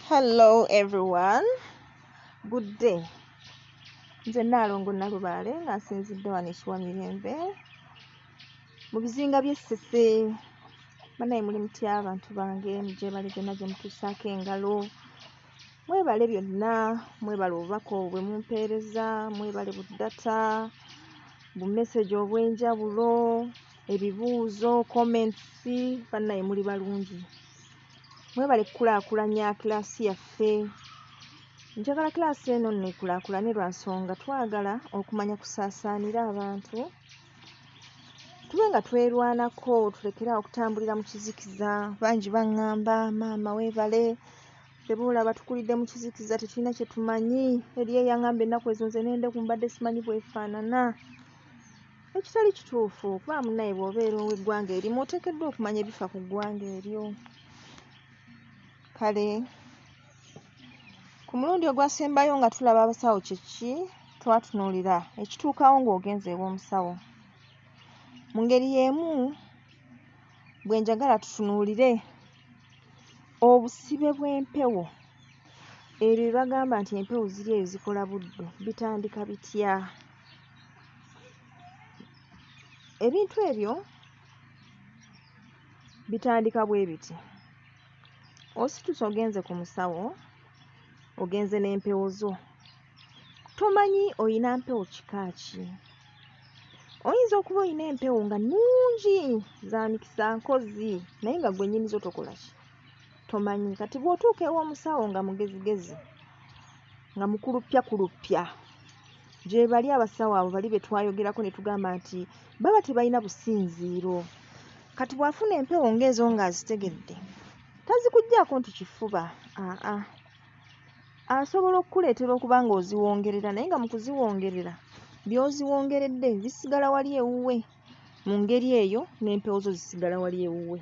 Hello everyone, good day. Nze Nnaalongo Nalubaale nga nsinzidde wano Ekiwa Mirembe mu bizinga by'Essese. Bannaye muli mutya abantu bange, mugyebale gyonna gye mutuusaako engalo. Mwebale byonna, mwebale obubaka bwe mumpeereza, mwebale bu data, bu message obw'enjawulo, ebibuuzo, comments. Bannaye muli balungi. Mwebale kukulaakulanya kilaasi yaffe. Njagala kilaasi eno nekulaakulane lwa nsonga twagala okumanya kusaasaanira abantu. Tube nga twerwanako, tulekeraawo okutambulira mu kizikiza. Bangi baŋŋamba, maama weebale, tebulaba tukulidde mu kizikiza tetulina kye tumanyi. Eriyo eyaŋŋamba ennaku ezo nze n'endeku mbadde simanyi bwefaanana. Ekitali kituufu kuba munnaye bw'obeera ow'eggwanga erimu oteekeddwa okumanya ebifa ku ggwanga eryo. Kale ku mulundi ogwasembayo nga tulaba abasawo kyeki twatunuulira ekituukawo ng'ogenze ew'omusawo. Mu ngeri y'emu bwe njagala tutunuulire obusibe bw'empewo. Ebyo bye bagamba nti empewo ziri eyo zikola buddo bitandika bitya? Ebintu ebyo bitandika bwe biti. Osituuse ogenze ku musawo, ogenze n'empewo zo. Tomanyi oyina mpewo kika ki. Oyinza okuba oyina empewo nga nnungi za mikisa nkozi naye nga gwe nnyini zo tokola ki? Tomanyi. Kati bw'otuuka ew'omusawo nga mugezigezi, nga mukuluppyakuruppya, gye bali abasawo abo bali be twayogerako ne tugamba nti baba tebalina businziiro. Kati bw'afuna empewo ng'ezo ng'azitegedde, tazikuggyaako nti kifuba. Asobola okukuleetera okuba ng'oziwongerera naye nga mu kuziwongerera by'oziwongeredde bisigala wali ewuwe. Mu ngeri eyo n'empewo zo zisigala wali ewuwe.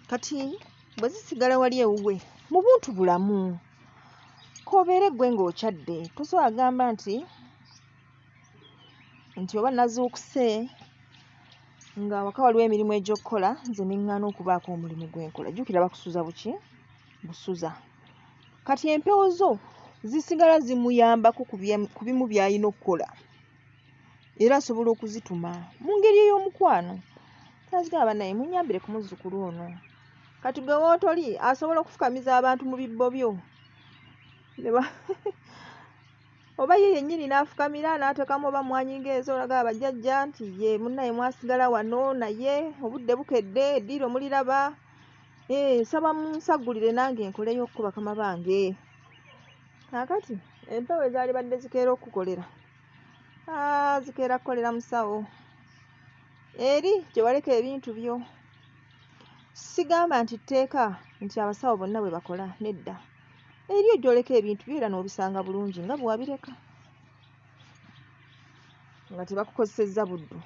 Kati bwe zisigala wali ewuwe mu buntu bulamu, k'obeere ggwe ng'okyadde tosobola gamba nti oba nazuukuse nga waka waliwo emirimu egy'okkola nze neŋŋaana okubaako omulimu gwe nkola. Jjukira bakusuza buki? Busuza. Kati empewo zo zisigala zimuyambako ku bimu by'alina okukola era asobola okuzituma mu ngeri ey'omukwano. Tazigamba naye munyambire ku muzzukulu ono. Kati gwe wootoli asobola okufukamiza abantu mu bibbo byo oba ye yennyini n'afukamira n'ateekamu oba mmwanyi ng'ezo olaga abajjajja nti ye munnaye mwasigala wano naye obudde bukedde eddiiro muliraba. Nsaba munsaggulire nange nkoleyo okko bakama bange. Kaakati empewo ezaali badde zikeera okukolera, zikeera kukolera musawo eri gye waleka ebintu byo. Sigamba nti tteeka nti abasawo bonna bwe bakola, nedda. Eriyo gy'oleka ebintu byo era n'obisanga bulungi nga bwe wabireka, nga tebakukozesezza buddu.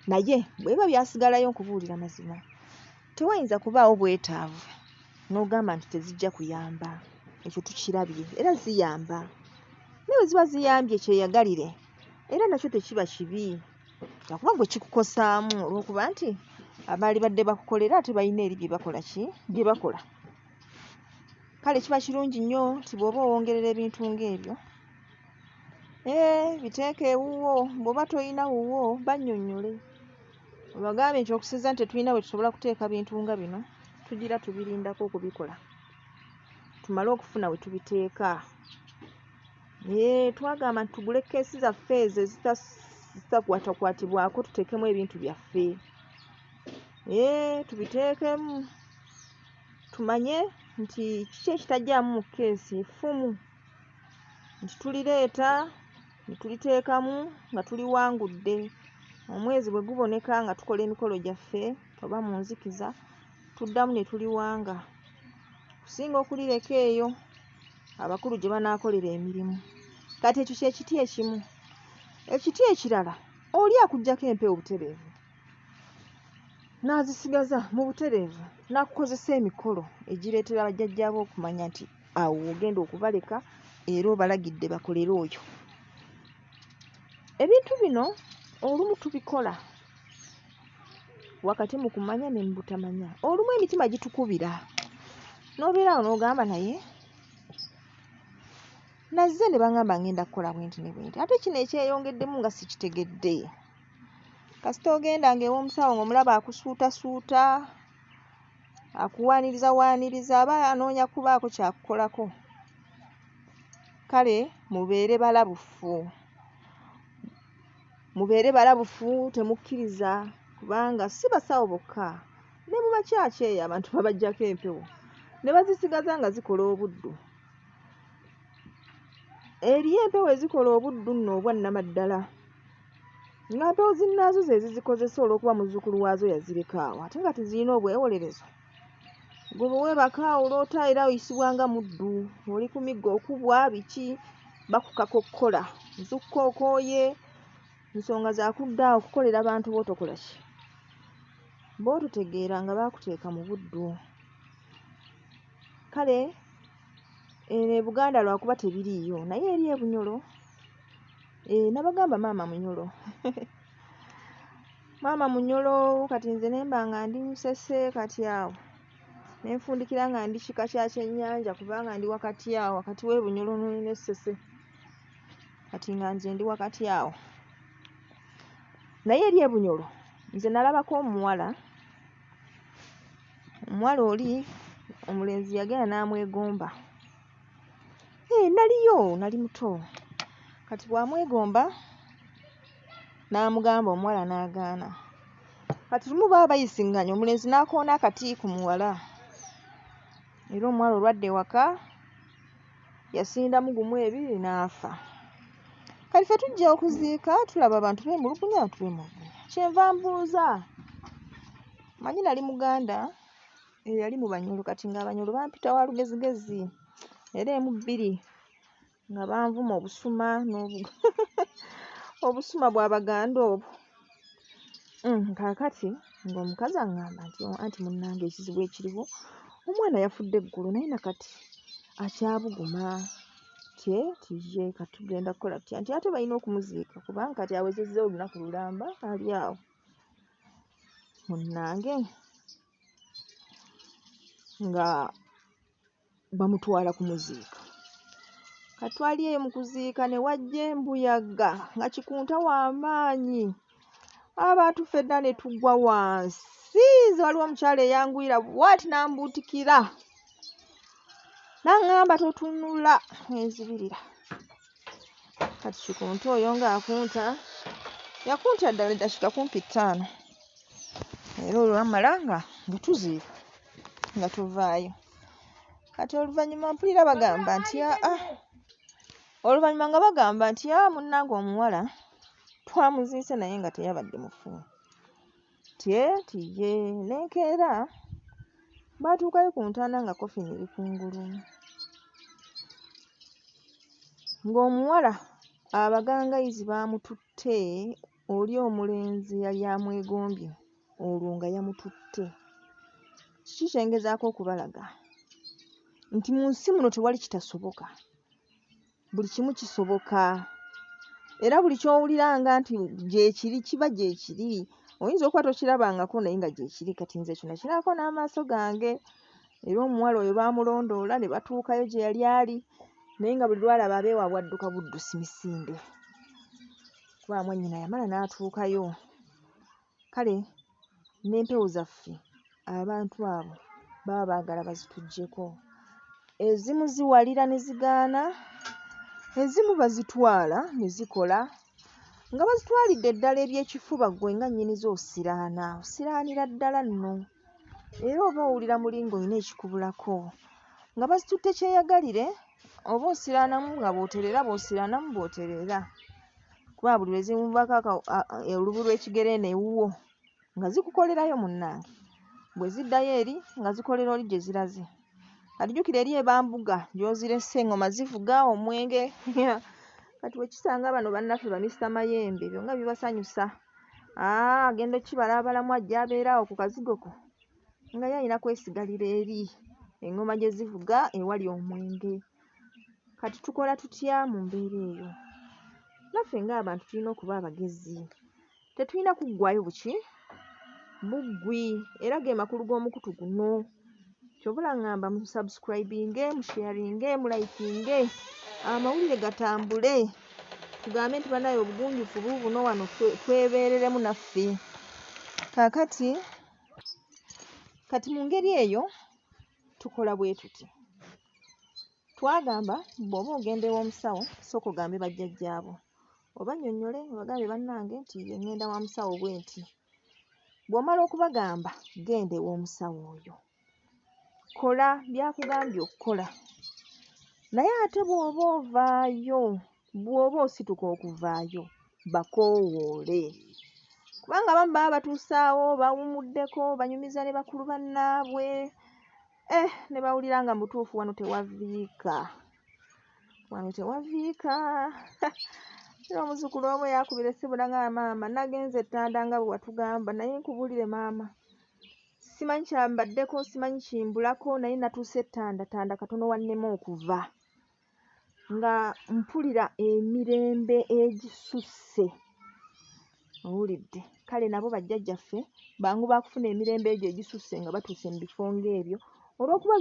Naye bweba byasigalayo nkubuulira mazima, tewayinza kubaawo bwetaavu n'ogamba nti tezijja kuyamba. Ekyo tukirabye era ziyamba. Naye bwe ziba ziyambye kyeyagalire era nakyo tekiba kibi, lwakuba gwe kikukosaamu olw'okuba nti abaali badde bakukolera ate balina eri bye bakola ki? Bye bakola. Kale kiba kirungi nnyo nti bw'oba owongerera ebintu ng'ebyo, biteeke ewuwo. Bw'oba toyina wuwo bannyonnyole, obagambe nti okusinza nti tetulina bwe tusobola kuteeka bintu nga bino, tugira tubirindako okubikola tumale okufuna we tubiteeka. Twagamba nti tugule keesi zaffe ezo ezitakwatakwatibwako tuteekemu ebintu byaffe. Tubiteekemu tumanye nti kiki ekitajjaamu mu keesi effumu, nti tulireeta ne tuliteekamu nga tuliwangudde. Omwezi bwe guboneka nga tukola emikolo gyaffe oba mu nzikiza, tuddamu ne tuliwanga kusinga okulireka eyo abakulu gye banaakolera emirimu. Kati ekyo kye kiti ekimu. Ekiti ekirala oli akuggyako empewo butereevu n'azisigaza mu butereevu n'akukozesa emikolo egireetera bajjajjaabo okumanya nti awo ogenda okubaleka era obalagidde bakolere oyo. Ebintu bino olumu tubikola wakati mu kumanya ne mu butamanya. Olumu emitima gitukubira n'obeerawo n'ogamba naye nazze ne bangamba ngenda kukola bwenti ne bwenti, ate kino ekyeyongeddemu nga sikitegedde. Kasita ogendanga ew'omusawo ng'omulaba akusuutasuuta, akuwaanirizawaaniriza, aba anoonya kubaako kyakukolako. Kale mubeere balabufu, temukkiriza, kubanga si basawo bokka, ne mu bakyaki eyo abantu babaggyako empewo ne bazisigaza nga zikola obuddu. Eriyo empewo ezikola obuddu nno obwannamaddala, nga mpewo zinnaazo ze zizikozesa olw'okuba muzzukulu waazo yazireka awo, ate nga tezirina obwewolerezo. Gwe bwe weebaka olwota era oyisibwa nga muddu, oli ku miggo okubwa biki, bakukakokkola, nzukka okooye, nsonga za kudda awo okukolera bantu b'otokola ki. B'ototegeera nga baakuteeka mu buddu. Kale eno e Buganda lwakuba tebiriiyo, naye eri e Bunyolo, nabagamba maama Munyolo. Maama Munyolo kati nze ne mba nga ndi Musese kati awo, ne nfundikira nga ndi kika kya kyennyanja kubanga ndi wakati awo, wakati w'e Bunyolo ne Ssese, kati nga nze ndi wakati awo. Naye eri e Bunyolo nze nalabako omuwala oli omulenzi yagenda n'amwegomba. Naliyo, nali muto. Kati bw'amwegomba n'amugamba, omuwala n'agaana. Kati lumu baba bayisiŋŋanye, omulenzi n'akoona akati ku muwala. Era omuwala olwadda ewaka yasindamu gumu ebiri n'afa. Kati ffe tujja okuziika tulaba abantu beemulugunya. Kyenva mbuuza, manyi nali Muganda eyali mu Banyolo, kati ng'Abanyolo bampita wa lugezigezi, era emu bbiri nga banvuma obusuma obusuma bw'Abaganda obwo. Kaakati ng'omukazi aŋŋamba nti anti munnange ekizibu ekiriwo, omwana yafudde eggulo naye nakati akyabuguma. Tije kati tugenda kukola tutya, nti ate balina okumuziika kubanga kati awezezza olunaku lulamba ali awo. Munnange nga bamutwala kumuziika. Kati twali eyo mu kuziika ne wajja embuyaga nga kikunta w'amaanyi, abantu ffenna ne tugwa wansi. Nze waliwo omukyala eyanguyira bw'ati n'ambuutikira n'aŋŋamba totunula, enzibirira. Kati kikunta oyo ng'akunta, yakunta ddala eddakiika kumpi 5. Era olwo wamala nga tuziika nga tuvaayo. Kati oluvannyuma mpulira bagamba nti oluvannyuma nga bagamba nti munnange omuwala twamuziise naye nga teyabadde mufu. Tije n'enkeera baatuukayo ku ntaana nga kofini eri kungulu. Ng'omuwala abagangayizi baamututte, oli omulenzi yali amwegombye olwo nga yamututte. Kiki kye ngezaako okubalaga? Nti mu nsi muno tewali kitasoboka, buli kimu kisoboka. Era buli ky'owulira nga nti gyekiri kiba gyekiri. Oyinza okuba tokirabangako naye nga gyekiri. Kati nze kino nakiraako n'amaaso gange. Era omuwala oyo baamulondoola ne batuukayo gye yali ali, naye nga buli lwalaba abeewa bwadduka buddusi misinde, kuba mwannyina yamala n'atuukayo. Kale n'empewo zaffe abantu abo baba baagala bazituggyeko. Ezimu ziwalira ne zigaana, ezimu bazitwala ne zikola nga bazitwalidde eddala eby'ekifuba, ggwe nga nnyinizo osiraana, osiraanira ddala nno. Era oba owulira muli ng'olina ekikubulako nga bazitutte kyeyagalire, oba osiraanamu nga bw'oterera, bw'osiraanamu bw'oterera. Kuba buli lwe zimubako olubu lw'ekigere n'ewuwo nga zikukolerayo munnange, bwe ziddayo eri nga zikolera oli gye ziraze. Kati jjukira eri ebambuga gy'ozirese, eŋŋoma zivuga, omwenge. Kati bwe kisanga bano bannaffe bamisa mayembe, ebyo nga bibasanyusa. Agenda okibalaabalamu ajja abeera awo ku kazigo ko nga ye alina kwesigalira eri eŋŋoma gye zivuga ewali omwenge. Kati tukola tutya mu mbeera eyo? Naffe ng'abantu tulina okuba abagezi, tetulina kuggwaayo buki buggwi. Era ge makulu g'omukutu guno. kyobula ngamba mu subscribinge, mu sharinge, mu likinge, amawulire gatambule, tugambe nti banaye obugunjufu buubuno wano twebeereremu naffe. Kati mu ngeri eyo tukola bwe tuti. Twagamba bw'oba ogenda ew'omusawo sooka ogambe bajjajjaabo, oba nnyonnyole obagambe bannange nti ye ŋŋenda wa musawo bwe nti. Bw'omala okubagamba genda ew'omusawo oyo, kola by'akugambye okukola. Naye ate bw'oba ovaayo, bw'oba osituka okuvaayo, bakoowoole. Kubanga abamu baba batuusaawo bawumuddeko, banyumiza ne bakulu bannaabwe, ne bawulira nga mutuufu wano tewaviika. Wano tewaviika. Era omuzzukulu omu yakubira essimu n'agamba maama nagenze Ttanda nga bwe watugamba, naye nkubuulire maama, simanyi kyambaddeko, simanyi kimbulako, naye natuuse Ttanda katono wannema okuva. Nga mpulira emirembe egisusse. Owulidde? Kale nabo bajjajjaffe bangu baakufuna emirembe egyo egisusse nga batuuse mu bifo ng'ebyo, olw'okuba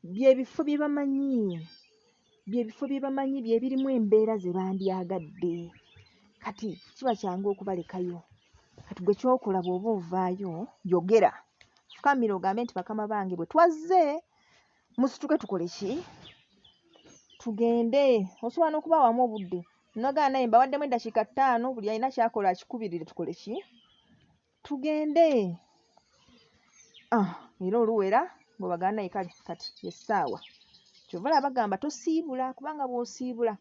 bye bifo bye bamanyi, bye birimu embeera ze bandyagadde. Kati kiba kyangu okubalekayo. Kati gwe ky'okola bw'oba ovaayo, yogera. Fukamira ogambe nti bakama bange bwe twazze, musituke tukole ki? Tugende. Osobola n'okubaawamu obudde. Nogamba naye mbawaddemu eddakiika 5, buli alina ky'akola akikubirire tukole ki? Tugende. Era oluwera bw'obagamba naye kale kati essaawa. Kyova olaba bagamba tosiibula, kubanga bw'osiibula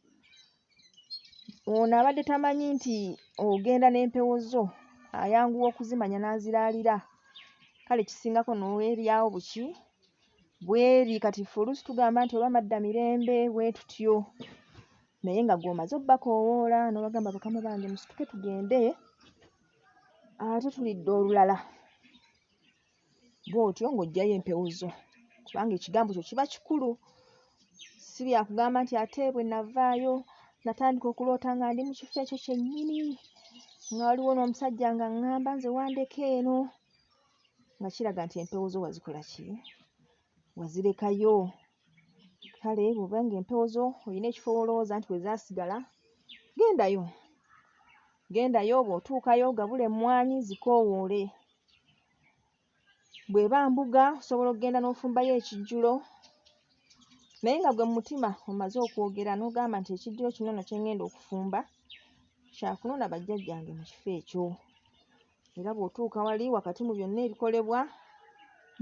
ono abadde tamanyi nti ogenda n'empewo zo, ayanguwa okuzimanya n'aziraalira. Kale kisingako n'oweryawo buki? Bweri kati ffe oluusi tugamba nti oba madda mirembe bwe tutyo. Naye nga gw'omaze obbakoowoola n'obagamba bakama bange musituke tugende, ate tulidde olulala. Bw'otyo ng'oggyayo empewo zo, kubanga ekigambo kyo kiba kikulu. Si byakugamba nti ate bwe navaayo natandika okuloota nga ndi mu kifo ekyo kyennyini, nga waliwo n'omusajja nga ŋŋamba nze wandeka eno, nga kiraga nti empewo zo wazikola ki? Wazirekayo. Kale bw'oba ng'empewo zo olina ekifo w'olowooza nti we zaasigala, gendayo, bw'otuukayo gabula emmwanyi zikoowoole. Bw'eba mbuga osobola okugenda n'ofumbayo ekijjulo, naye nga gwe mu mutima omaze okwogera n'ogamba nti ekijjulo kino nno kye ŋŋenda okufumba kyakunona bajjajjange mu kifo ekyo. Era bw'otuuka wali wakati mu byonna ebikolebwa,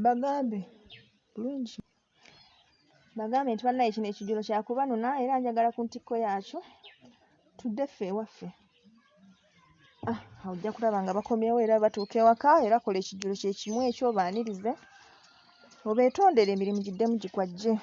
bagambe bulungi, bagambe nti bannaye kino ekijjulo kyakubanona era njagala ku ntikko yaakyo tudde ffe ewaffe. Ojja kulaba nga bakomyewo era batuuka ewaka, era kola ekijjulo kye kimu ekyo obaanirize, obeetondere emirimu giddemu gikwajje.